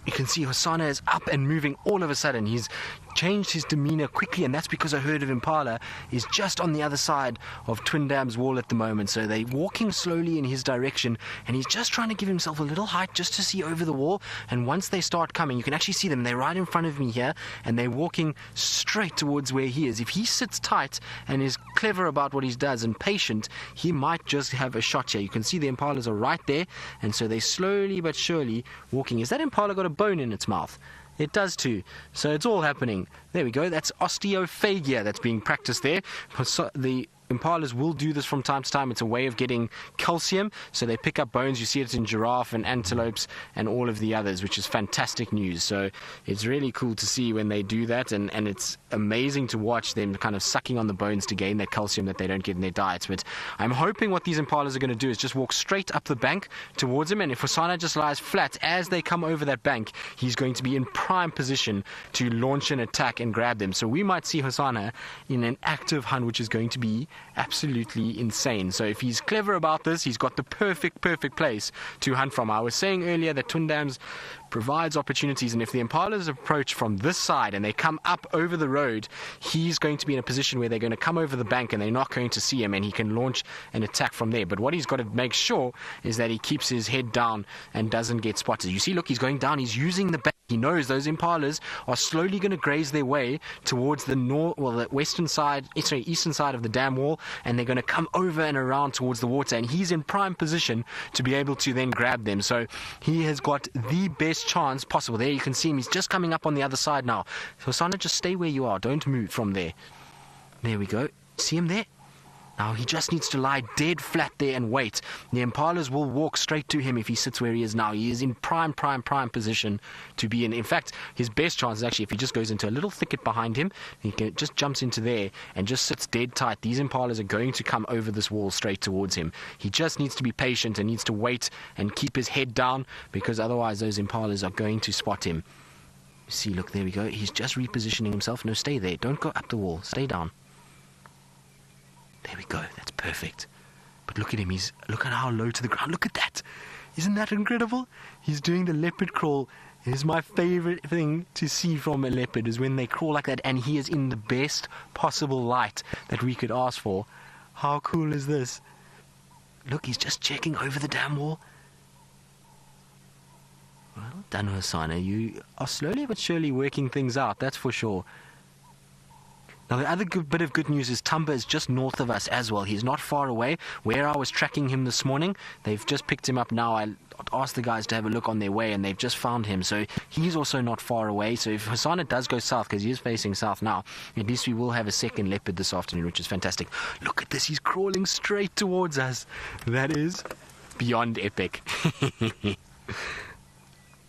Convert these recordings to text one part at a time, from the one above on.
You can see Hosana is up and moving all of a sudden. He's changed his demeanor quickly, and that's because a herd of impala is just on the other side of Twin Dam's wall at the moment. So they're walking slowly in his direction, and he's just trying to give himself a little height just to see over the wall. And once they start coming, you can actually see them. They're right in front of me here, and they're walking straight towards where he is. If he sits tight and is clever about what he does and patient, he might just have a shot here. You can see the impalas are right there, and so they're slowly but surely walking. Is that impala got a bone in its mouth? It does too. So it's all happening. There we go. That's osteophagia that's being practiced there. The impalas will do this from time to time. It's a way of getting calcium. So they pick up bones. You see it in giraffe and antelopes and all of the others, which is fantastic news. So it's really cool to see when they do that. And it's amazing to watch them kind of sucking on the bones to gain that calcium that they don't get in their diets. But I'm hoping what these impalas are going to do is just walk straight up the bank towards him. And if Hosana just lies flat as they come over that bank, he's going to be in prime position to launch an attack and grab them. So we might see Hosana in an active hunt, which is going to be absolutely insane. So if he's clever about this, he's got the perfect place to hunt from. I was saying earlier that Twin Dams provides opportunities, and if the impalas approach from this side and they come up over the road, he's going to be in a position where they're going to come over the bank and they're not going to see him, and he can launch an attack from there. But what he's got to make sure is that he keeps his head down and doesn't get spotted. You see, look, he's going down, he's using the bank. He knows those impalas are slowly going to graze their way towards the eastern side of the dam wall, and they're going to come over and around towards the water, and he's in prime position to be able to then grab them. So he has got the best chance possible. There you can see him. He's just coming up on the other side now. Hosana, just stay where you are. Don't move from there. There we go. See him there? Now he just needs to lie dead flat there and wait. The impalas will walk straight to him if he sits where he is now. He is in prime position to be in. In fact, his best chance is actually if he just goes into a little thicket behind him, just jumps into there and just sits dead tight. These impalas are going to come over this wall straight towards him. He just needs to be patient and needs to wait and keep his head down, because otherwise those impalas are going to spot him. You see, look, there we go. He's just repositioning himself. No, stay there. Don't go up the wall. Stay down. There we go. That's perfect. But look at him. Look at how low to the ground. Look at that. Isn't that incredible? He's doing the leopard crawl. It is my favorite thing to see from a leopard, is when they crawl like that, and he is in the best possible light that we could ask for. How cool is this? Look, he's just checking over the dam wall. Well done, Hosana. You are slowly but surely working things out, that's for sure. Now, the other bit of good news is Tumba is just north of us as well. He's not far away. Where I was tracking him this morning, they've just picked him up now. I asked the guys to have a look on their way, and they've just found him. So he's also not far away. So if Hosana does go south, because he is facing south now, at least we will have a second leopard this afternoon, which is fantastic. Look at this. He's crawling straight towards us. That is beyond epic.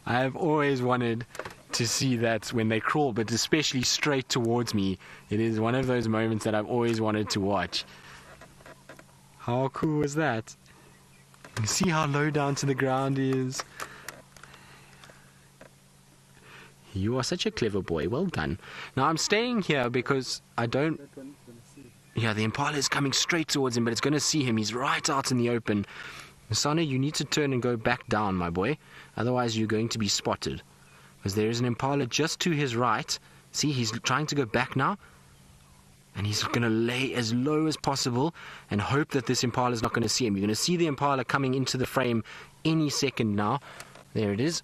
I have always wanted to see that when they crawl, but especially straight towards me. It is one of those moments that I've always wanted to watch. How cool is that? You see how low down to the ground he is. You are such a clever boy. Well done. Now I'm staying here because I don't... Yeah, the impala is coming straight towards him, but it's going to see him. He's right out in the open. Hosana, you need to turn and go back down, my boy. Otherwise you're going to be spotted. Because there is an impala just to his right. See, he's trying to go back now. And he's going to lay as low as possible and hope that this impala is not going to see him. You're going to see the impala coming into the frame any second now. There it is.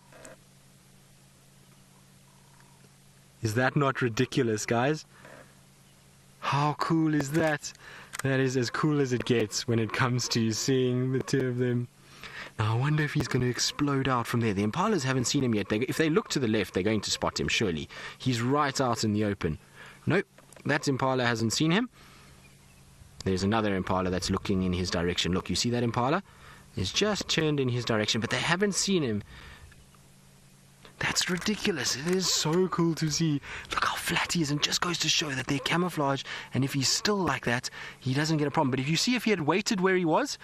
Is that not ridiculous, guys? How cool is that? That is as cool as it gets when it comes to seeing the two of them. Now I wonder if he's going to explode out from there. The impalas haven't seen him yet. If they look to the left, they're going to spot him, surely. He's right out in the open. Nope, that impala hasn't seen him. There's another impala that's looking in his direction. Look, you see that impala? It's just turned in his direction, but they haven't seen him. That's ridiculous. It is so cool to see. Look how flat he is, and just goes to show that they're camouflage, and if he's still like that, he doesn't get a problem. But if you see, if he had waited where he was,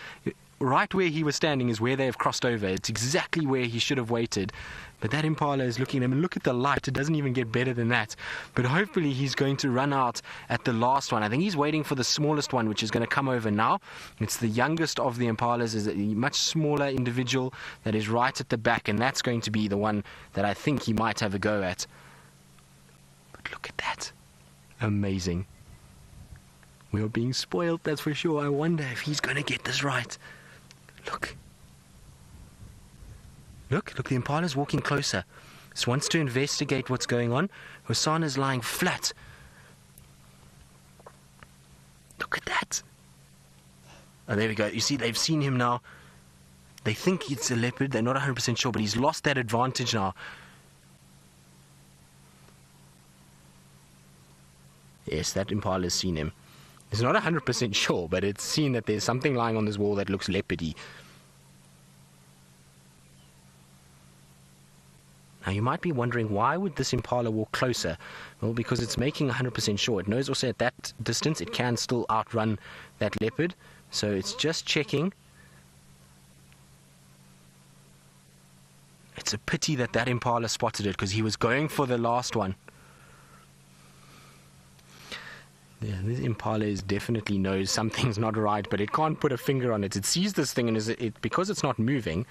right where he was standing is where they have crossed over. It's exactly where he should have waited. But that impala is looking at him, and look at the light. It doesn't even get better than that. But hopefully he's going to run out at the last one. I think he's waiting for the smallest one, which is going to come over now. It's the youngest of the impalas, is a much smaller individual that is right at the back, and that's going to be the one that I think he might have a go at. But look at that. Amazing. We are being spoiled, that's for sure. I wonder if he's going to get this right. Look. Look, the impala's walking closer. Just wants to investigate what's going on. Hosana's lying flat. Look at that. Oh, there we go. You see, they've seen him now. They think it's a leopard. They're not 100% sure, but he's lost that advantage now. Yes, that impala has seen him. It's not 100% sure, but it's seen that there's something lying on this wall that looks leopardy. Now you might be wondering, why would this impala walk closer? Well, because it's making 100% sure. It knows also at that distance it can still outrun that leopard. So it's just checking. It's a pity that that impala spotted it, because he was going for the last one. Yeah, this impala definitely knows something's not right, but it can't put a finger on it. It sees this thing, and because it's not moving,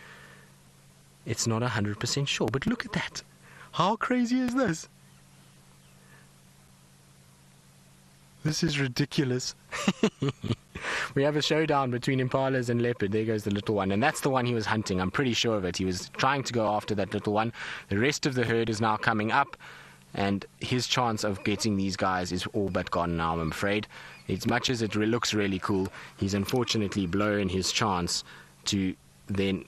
it's not 100% sure. But look at that. How crazy is this? This is ridiculous. We have a showdown between impalas and leopard. There goes the little one. And that's the one he was hunting. I'm pretty sure of it. He was trying to go after that little one. The rest of the herd is now coming up. And his chance of getting these guys is all but gone now, I'm afraid. As much as it looks really cool, he's unfortunately blown his chance to then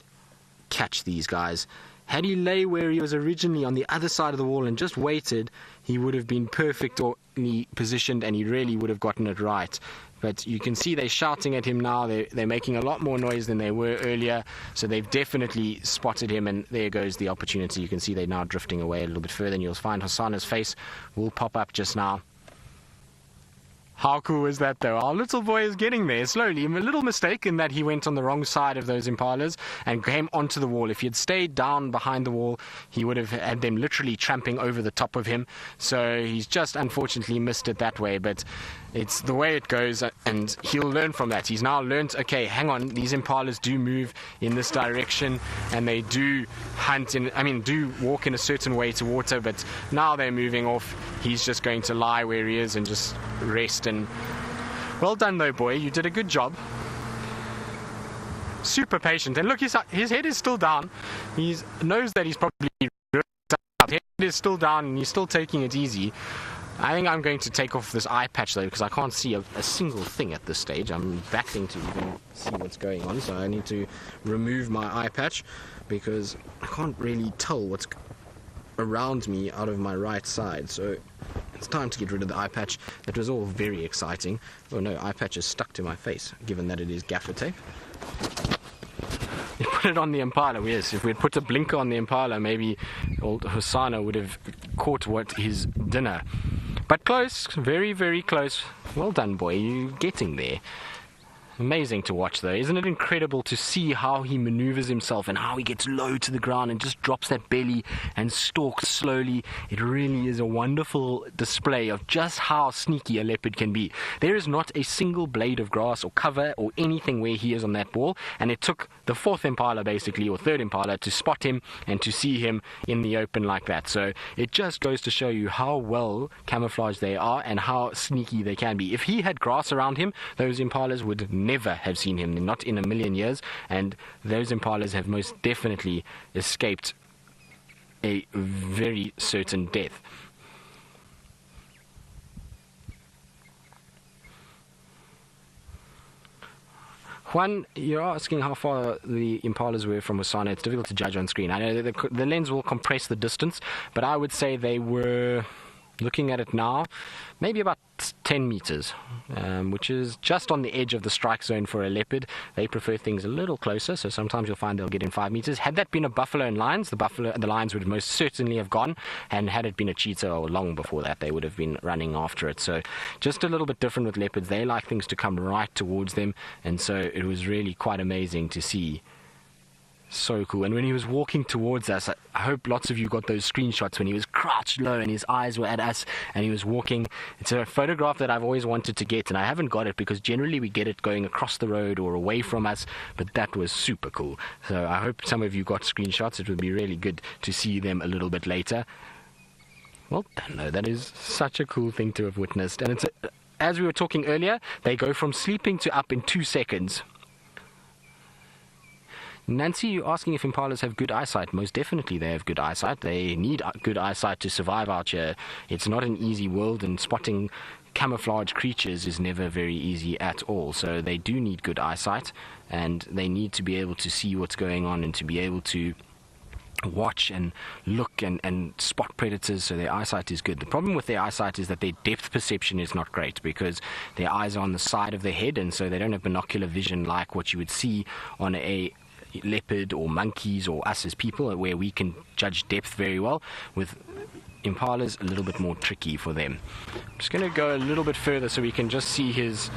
catch these guys. Had he lay where he was originally on the other side of the wall and just waited, he would have been perfectly positioned, and he really would have gotten it right. But you can see they're shouting at him now. They're making a lot more noise than they were earlier, so they've definitely spotted him, and there goes the opportunity. You can see they're now drifting away a little bit further, and you'll find Hosana's face will pop up just now. How cool is that, though? Our little boy is getting there slowly. A little mistake in that he went on the wrong side of those impalas and came onto the wall. If he had stayed down behind the wall, he would have had them literally tramping over the top of him. So he's just unfortunately missed it that way, but it's the way it goes, and he'll learn from that. He's now learned, okay, hang on, these impalas do move in this direction, and they do do walk in a certain way to water, but now they're moving off. He's just going to lie where he is and just rest. And well done, though, boy. You did a good job. Super patient. And look, his head is still down. He knows that he's probably his head is still down, and he's still taking it easy. I think I'm going to take off this eye patch, though, because I can't see a single thing at this stage. I'm battling to even see what's going on, so I need to remove my eye patch because I can't really tell what's around me out of my right side. So it's time to get rid of the eye patch. It was all very exciting. Oh no, eye patch is stuck to my face, given that it is gaffer tape. You put it on the impala. Yes, if we had put a blinker on the impala, maybe old Hosana would have caught his dinner. But close, very, very close. Well done, boy. You're getting there. Amazing to watch, though. Isn't it incredible to see how he maneuvers himself and how he gets low to the ground and just drops that belly and stalks slowly? It really is a wonderful display of just how sneaky a leopard can be. There is not a single blade of grass or cover or anything where he is on that wall, and it took the fourth impala, basically, or third impala, to spot him and to see him in the open like that. So it just goes to show you how well camouflaged they are and how sneaky they can be. If he had grass around him, those impalas would never have seen him, not in a million years, and those impalas have most definitely escaped a very certain death. Juan, you're asking how far the impalas were from Hosana. It's difficult to judge on screen. I know that the lens will compress the distance, but I would say they were Looking at it now, maybe about 10 meters, which is just on the edge of the strike zone for a leopard. They prefer things a little closer, so sometimes you'll find they'll get in 5 meters. Had that been a buffalo and lions, the lions would most certainly have gone, and had it been a cheetah or long before that, they would have been running after it. So just a little bit different with leopards. They like things to come right towards them, and so it was really quite amazing to see. So cool. And when he was walking towards us, I hope lots of you got those screenshots when he was crouched low and his eyes were at us and he was walking. It's a photograph that I've always wanted to get, and I haven't got it because generally we get it going across the road or away from us, but that was super cool. So I hope some of you got screenshots. It would be really good to see them a little bit later. Well, no, that is such a cool thing to have witnessed. And it's as we were talking earlier, they go from sleeping to up in 2 seconds. Nancy, you're asking if impalas have good eyesight. Most definitely they have good eyesight. They need good eyesight to survive out here. It's not an easy world, and spotting camouflage creatures is never very easy at all. So they do need good eyesight, and they need to be able to see what's going on and to be able to watch and look and spot predators, so their eyesight is good. The problem with their eyesight is that their depth perception is not great because their eyes are on the side of their head, and so they don't have binocular vision like what you would see on a leopard or monkeys or us as people, where we can judge depth very well. With impalas, a little bit more tricky for them. I'm just going to go a little bit further so we can just see his